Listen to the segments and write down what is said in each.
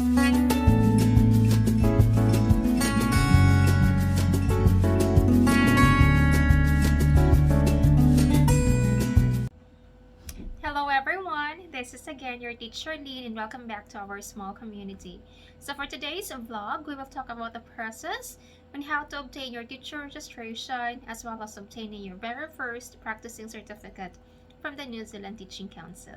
Hello everyone, this is again your teacher Lynn and welcome back to our small community. So for today's vlog, we will talk about the process on how to obtain your teacher registration as well as obtaining your very first practicing certificate from the New Zealand Teaching Council.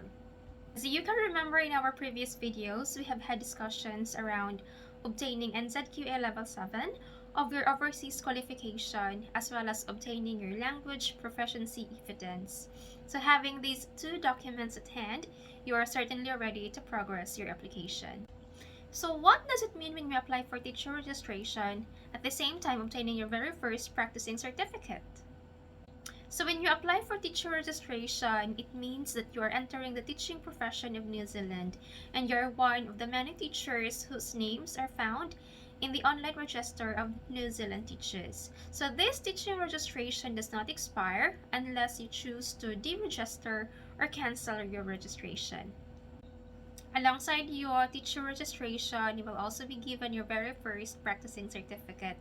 As you can remember in our previous videos, we have had discussions around obtaining NZQA Level 7 of your overseas qualification as well as obtaining your language proficiency evidence. So having these two documents at hand, you are certainly ready to progress your application. So what does it mean when you apply for teacher registration at the same time obtaining your very first practicing certificate? So when you apply for teacher registration, it means that you are entering the teaching profession of New Zealand and you're one of the many teachers whose names are found in the online register of New Zealand teachers. So this teaching registration does not expire unless you choose to deregister or cancel your registration. Alongside your teacher registration, you will also be given your very first practicing certificate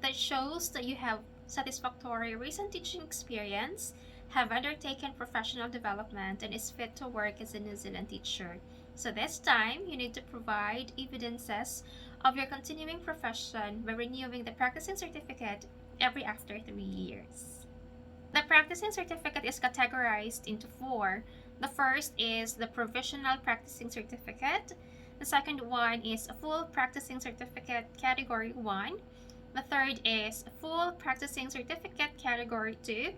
that shows that you have satisfactory recent teaching experience, have undertaken professional development, and is fit to work as a New Zealand teacher. So this time, you need to provide evidences of your continuing profession by renewing the practicing certificate every after 3 years. The practicing certificate is categorized into 4. The first is the provisional practicing certificate. The second one is a full practicing certificate category 1. The third is a full practicing certificate category 2.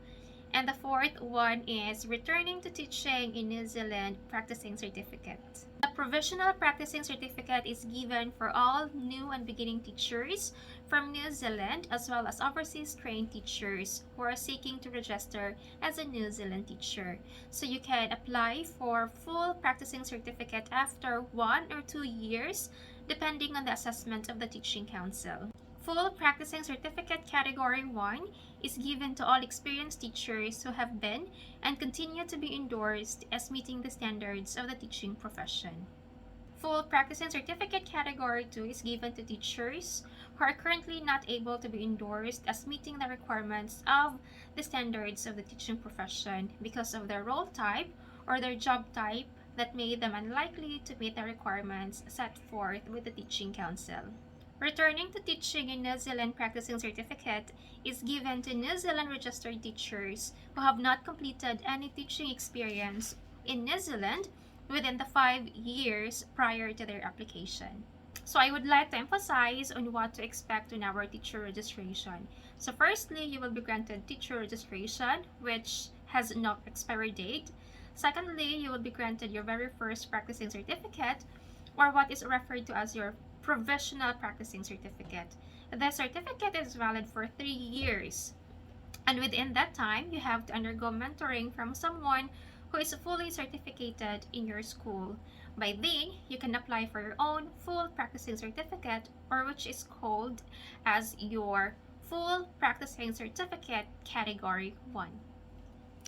And the fourth one is returning to teaching in New Zealand practicing certificate. The provisional practicing certificate is given for all new and beginning teachers from New Zealand as well as overseas trained teachers who are seeking to register as a New Zealand teacher. So you can apply for full practicing certificate after 1 or 2 years depending on the assessment of the Teaching Council. Full practicing certificate category 1 is given to all experienced teachers who have been and continue to be endorsed as meeting the standards of the teaching profession. Full practicing certificate category 2 is given to teachers who are currently not able to be endorsed as meeting the requirements of the standards of the teaching profession because of their role type or their job type that made them unlikely to meet the requirements set forth with the Teaching Council. Returning to teaching in New Zealand practicing certificate is given to New Zealand registered teachers who have not completed any teaching experience in New Zealand within the 5 years prior to their application. So I would like to emphasize on what to expect in our teacher registration. So firstly, you will be granted teacher registration, which has no expiry date. Secondly, you will be granted your very first practicing certificate, or what is referred to as your provisional practicing certificate. The certificate is valid for 3 years, and within that time you have to undergo mentoring from someone who is fully certificated in your school. By then, you can apply for your own full practicing certificate, or which is called as your full practicing certificate category 1.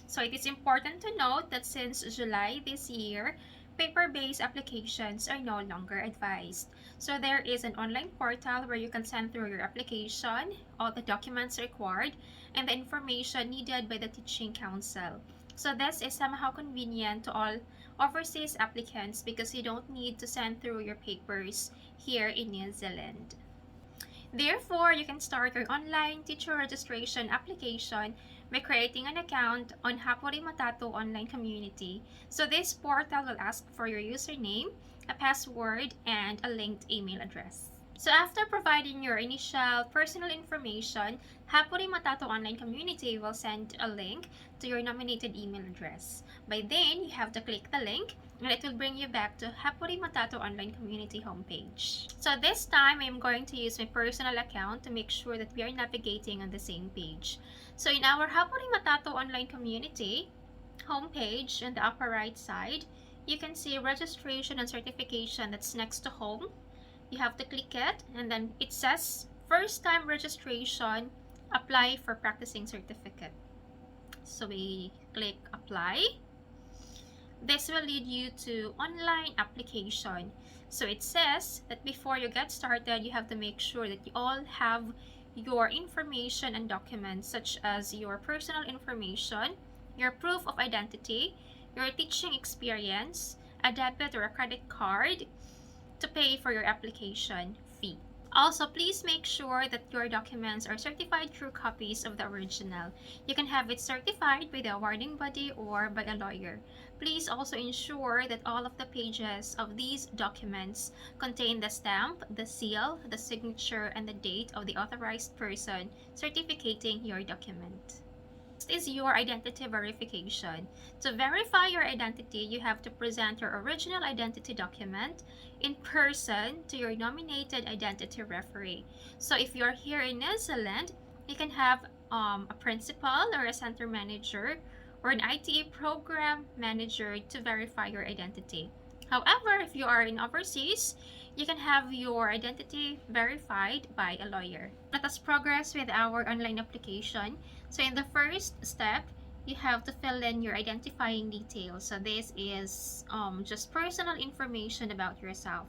So it is important to note that since July this year, paper-based applications are no longer advised. So there is an online portal where you can send through your application, all the documents required, and the information needed by the Teaching Council. So this is somehow convenient to all overseas applicants because you don't need to send through your papers here in New Zealand. Therefore, you can start your online teacher registration application by creating an account on Hapori Matato online community. So this portal will ask for your username, a password, and a linked email address. So after providing your initial personal information, Hapori Matato online community will send a link to your nominated email address. By then, you have to click the link and it will bring you back to Hapori Matato online community homepage. So this time, I am going to use my personal account to make sure that we are navigating on the same page. So in our Hapori Matato online community homepage on the upper right side, you can see registration and certification that's next to home. You have to click it and then it says first time registration, apply for practicing certificate. So we click apply. This will lead you to online application. So it says that before you get started, you have to make sure that you all have your information and documents such as your personal information, your proof of identity, your teaching experience, a debit or a credit card to pay for your application fee. Also, please make sure that your documents are certified true copies of the original. You can have it certified by the awarding body or by a lawyer. Please also ensure that all of the pages of these documents contain the stamp, the seal, the signature, and the date of the authorized person certificating your document. Next is your identity verification. To verify your identity, you have to present your original identity document in person to your nominated identity referee. So if you're here in New Zealand, you can have a principal or a center manager or an ITA program manager to verify your identity. However, if you are in overseas, you can have your identity verified by a lawyer. Let us progress with our online application. So in the first step, you have to fill in your identifying details. So this is just personal information about yourself.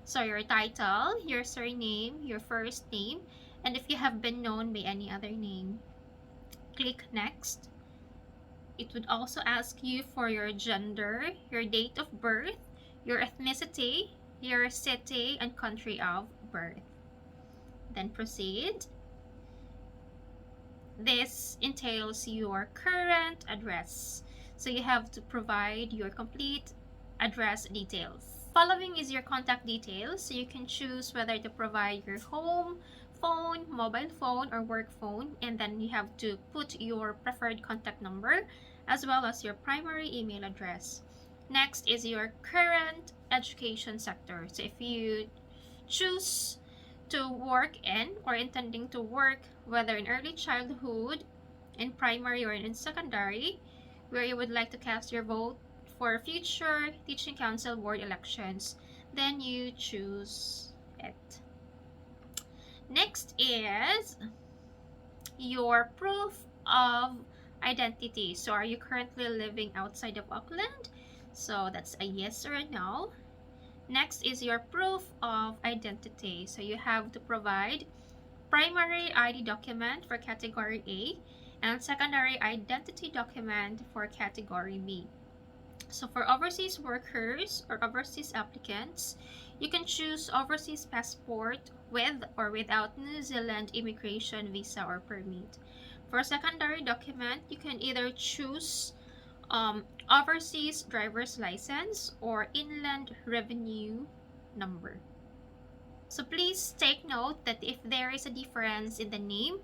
So your title, your surname, your first name, and if you have been known by any other name. Click next. It would also ask you for your gender, your date of birth, your ethnicity, your city and country of birth. Then proceed. This entails your current address. So you have to provide your complete address details. Following is your contact details. So you can choose whether to provide your home phone, mobile phone, or work phone. And then you have to put your preferred contact number as well as your primary email address. Next is your current education sector. So if you choose to work in or intending to work, whether in early childhood, in primary, or in secondary, where you would like to cast your vote for future teaching council board elections, then you choose it. Next is your proof of identity. So are you currently living outside of Auckland? So that's a yes or a no. Next is your proof of identity. So you have to provide primary ID document for category A and secondary identity document for category B. So for overseas workers or overseas applicants, you can choose overseas passport with or without New Zealand immigration visa or permit. For secondary document, you can either choose overseas driver's license or inland revenue number. So please take note that if there is a difference in the name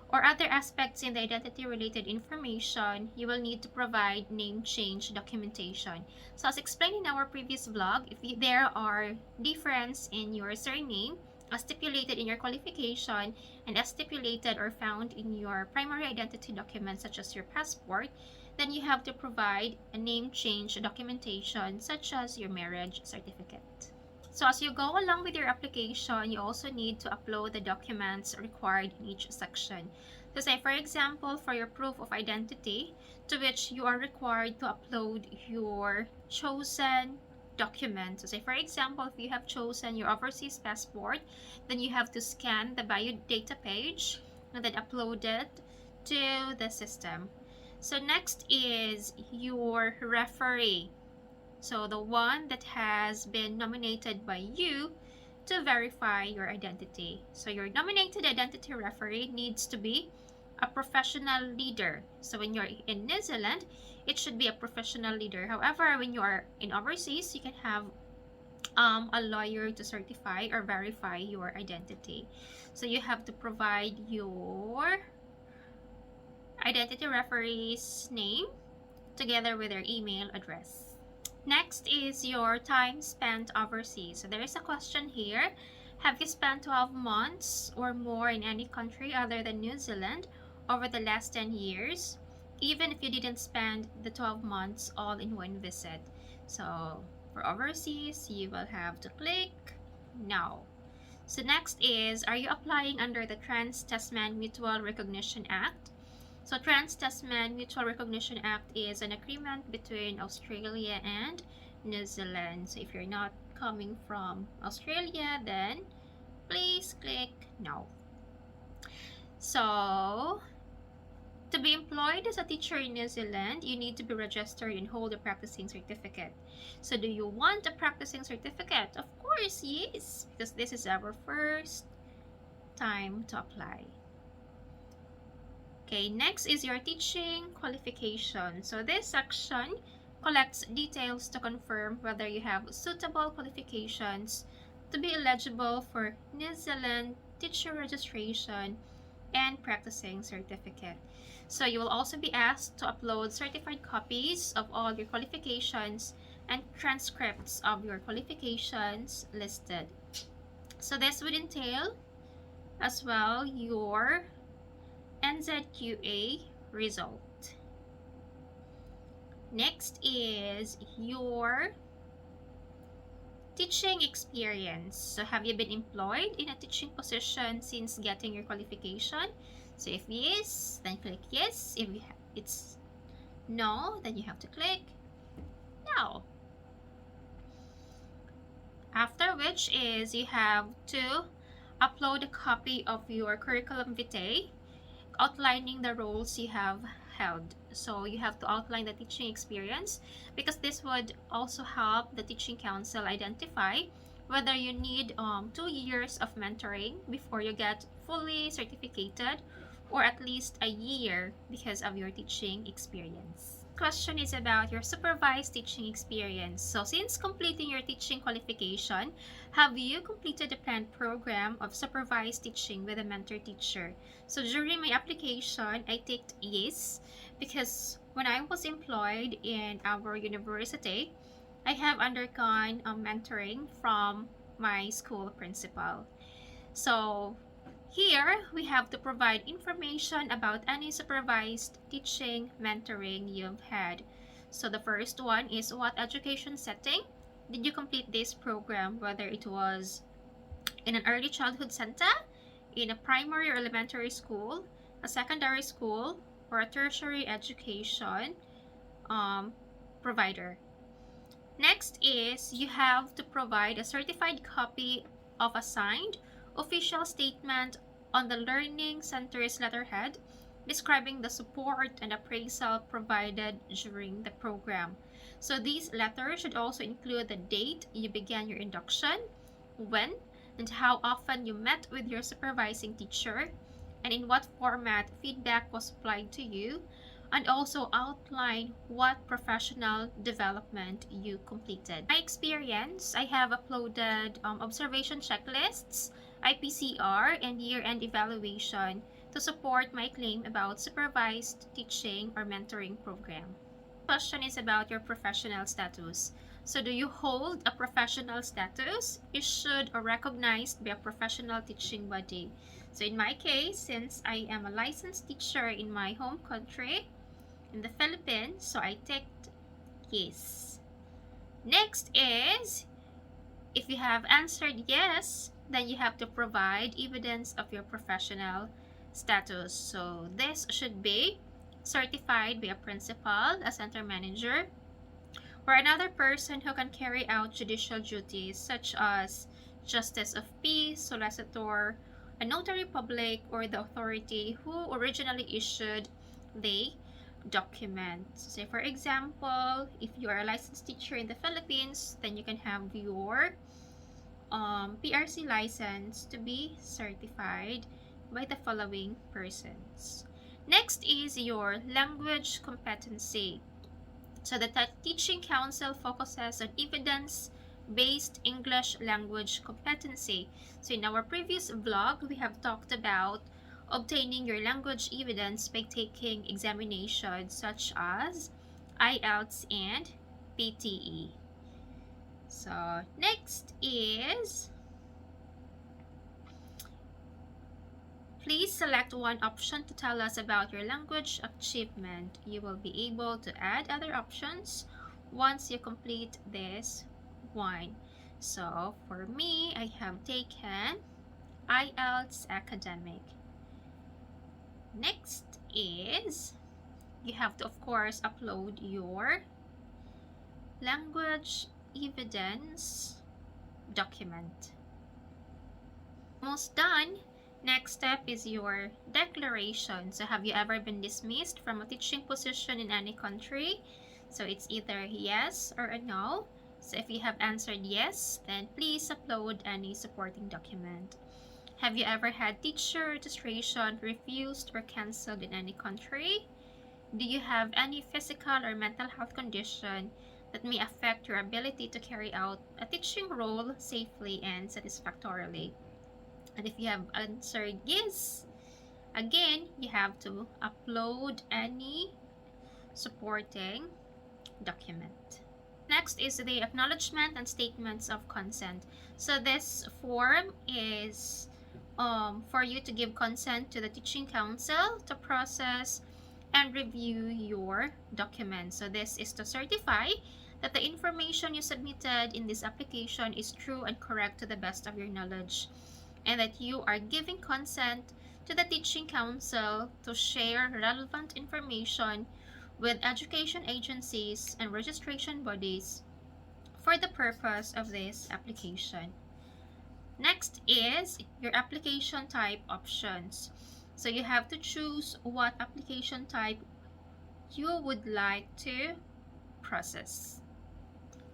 or other aspects in the identity related information, you will need to provide name change documentation. So as explained in our previous vlog, if there are difference in your surname as stipulated in your qualification and as stipulated or found in your primary identity document such as your passport, then you have to provide a name change documentation such as your marriage certificate. So as you go along with your application, you also need to upload the documents required in each section. So say for example, for your proof of identity, to which you are required to upload your chosen document. So say for example, if you have chosen your overseas passport, then you have to scan the biodata page and then upload it to the system. So next is your referee. So the one that has been nominated by you to verify your identity. So your nominated identity referee needs to be a professional leader. So when you're in New Zealand, it should be a professional leader. However, when you are in overseas, you can have a lawyer to certify or verify your identity. So you have to provide your identity referee's name together with their email address. Next is your time spent overseas. So there is a question here. Have you spent 12 months or more in any country other than New Zealand over the last 10 years? Even if you didn't spend the 12 months all in one visit. So for overseas, you will have to click no. So next is, are you applying under the Trans-Tasman Mutual Recognition Act? So Trans-Tasman Mutual Recognition Act is an agreement between Australia and New Zealand. So if you're not coming from Australia, then please click no. So, to be employed as a teacher in New Zealand, you need to be registered and hold a practicing certificate. So, do you want a practicing certificate? Of course, yes, because this is our first time to apply. Okay, next is your teaching qualification. So, this section collects details to confirm whether you have suitable qualifications to be eligible for New Zealand teacher registration and practicing certificate. So you will also be asked to upload certified copies of all your qualifications and transcripts of your qualifications listed. So this would entail as well your NZQA result. Next is your teaching experience. So have you been employed in a teaching position since getting your qualification? So if yes, then click yes. If it's no, then you have to click no. After which is you have to upload a copy of your curriculum vitae outlining the roles you have held. So you have to outline the teaching experience because this would also help the teaching council identify whether you need 2 years of mentoring before you get fully certificated or at least a year because of your teaching experience. Question is about your supervised teaching experience. So since completing your teaching qualification, have you completed the planned program of supervised teaching with a mentor teacher? So during my application, I ticked yes because when I was employed in our university, I have undergone mentoring from my school principal. So here, we have to provide information about any supervised teaching mentoring you've had. So the first one is what education setting did you complete this program, whether it was in an early childhood center, in a primary or elementary school, a secondary school, or a tertiary education provider. Next is you have to provide a certified copy of a signed official statement on the Learning Center's letterhead describing the support and appraisal provided during the program. So these letters should also include the date you began your induction, when and how often you met with your supervising teacher, and in what format feedback was applied to you, and also outline what professional development you completed. My experience, I have uploaded observation checklists, IPCR, and year-end evaluation to support my claim about supervised teaching or mentoring program. Question is about your professional status. So do you hold a professional status issued or recognized by a professional teaching body? So in my case, since I am a licensed teacher in my home country, in the Philippines, so I ticked yes. Next is, if you have answered yes, then you have to provide evidence of your professional status. So this should be certified by a principal, a center manager, or another person who can carry out judicial duties such as justice of peace, solicitor, a notary public, or the authority who originally issued the document. Say for example, if you are a licensed teacher in the Philippines, then you can have your PRC license to be certified by the following persons. Next is your language competency. So the Teaching Council focuses on evidence-based English language competency. So in our previous vlog, we have talked about obtaining your language evidence by taking examinations such as IELTS and PTE. So next is, please select one option to tell us about your language achievement. You will be able to add other options once you complete this one. So for me, I have taken IELTS academic. Next is, you have to of course upload your language evidence document. Almost done. Next step is your declaration. So have you ever been dismissed from a teaching position in any country? So it's either yes or a no. So if you have answered yes, then please upload any supporting document. Have you ever had teacher registration refused or cancelled in any country? Do you have any physical or mental health condition that may affect your ability to carry out a teaching role safely and satisfactorily? And if you have answered yes, again, you have to upload any supporting document. Next is the acknowledgement and statements of consent. So this form is for you to give consent to the teaching council to process and review your documents. So this is to certify that the information you submitted in this application is true and correct to the best of your knowledge, and that you are giving consent to the teaching council to share relevant information with education agencies and registration bodies for the purpose of this application. Next is your application type options. So you have to choose what application type you would like to process.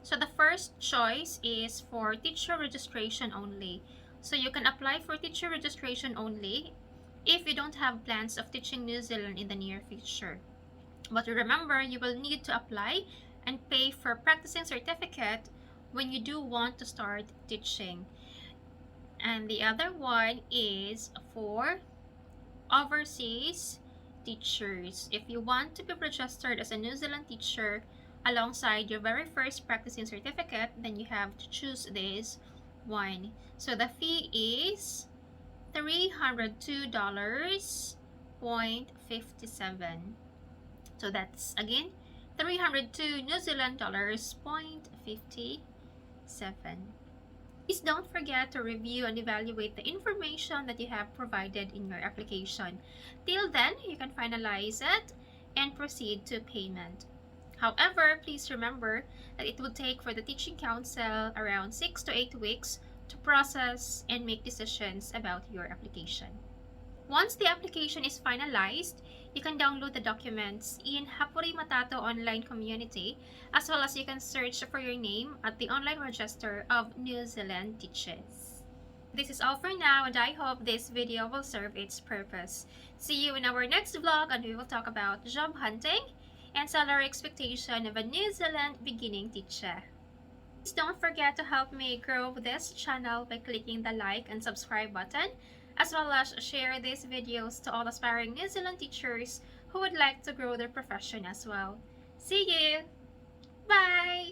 So the first choice is for teacher registration only. So you can apply for teacher registration only if you don't have plans of teaching New Zealand in the near future. But remember, you will need to apply and pay for practicing certificate when you do want to start teaching. And the other one is for overseas teachers. If you want to be registered as a New Zealand teacher alongside your very first practicing certificate, then you have to choose this one. So the fee is $302.57. So that's again 302 New Zealand dollars 0.57. Please don't forget to review and evaluate the information that you have provided in your application. Till then, you can finalize it and proceed to payment. However, please remember that it will take for the teaching council around 6 to 8 weeks to process and make decisions about your application. Once the application is finalized, you can download the documents in Hapuri Matato online community, as well as you can search for your name at the online register of New Zealand Teaches. This is all for now, and I hope this video will serve its purpose. See you in our next vlog, and we will talk about job hunting and salary expectation of a New Zealand beginning teacher. Please don't forget to help me grow this channel by clicking the like and subscribe button, as well as share these videos to all aspiring New Zealand teachers who would like to grow their profession as well. See you! Bye!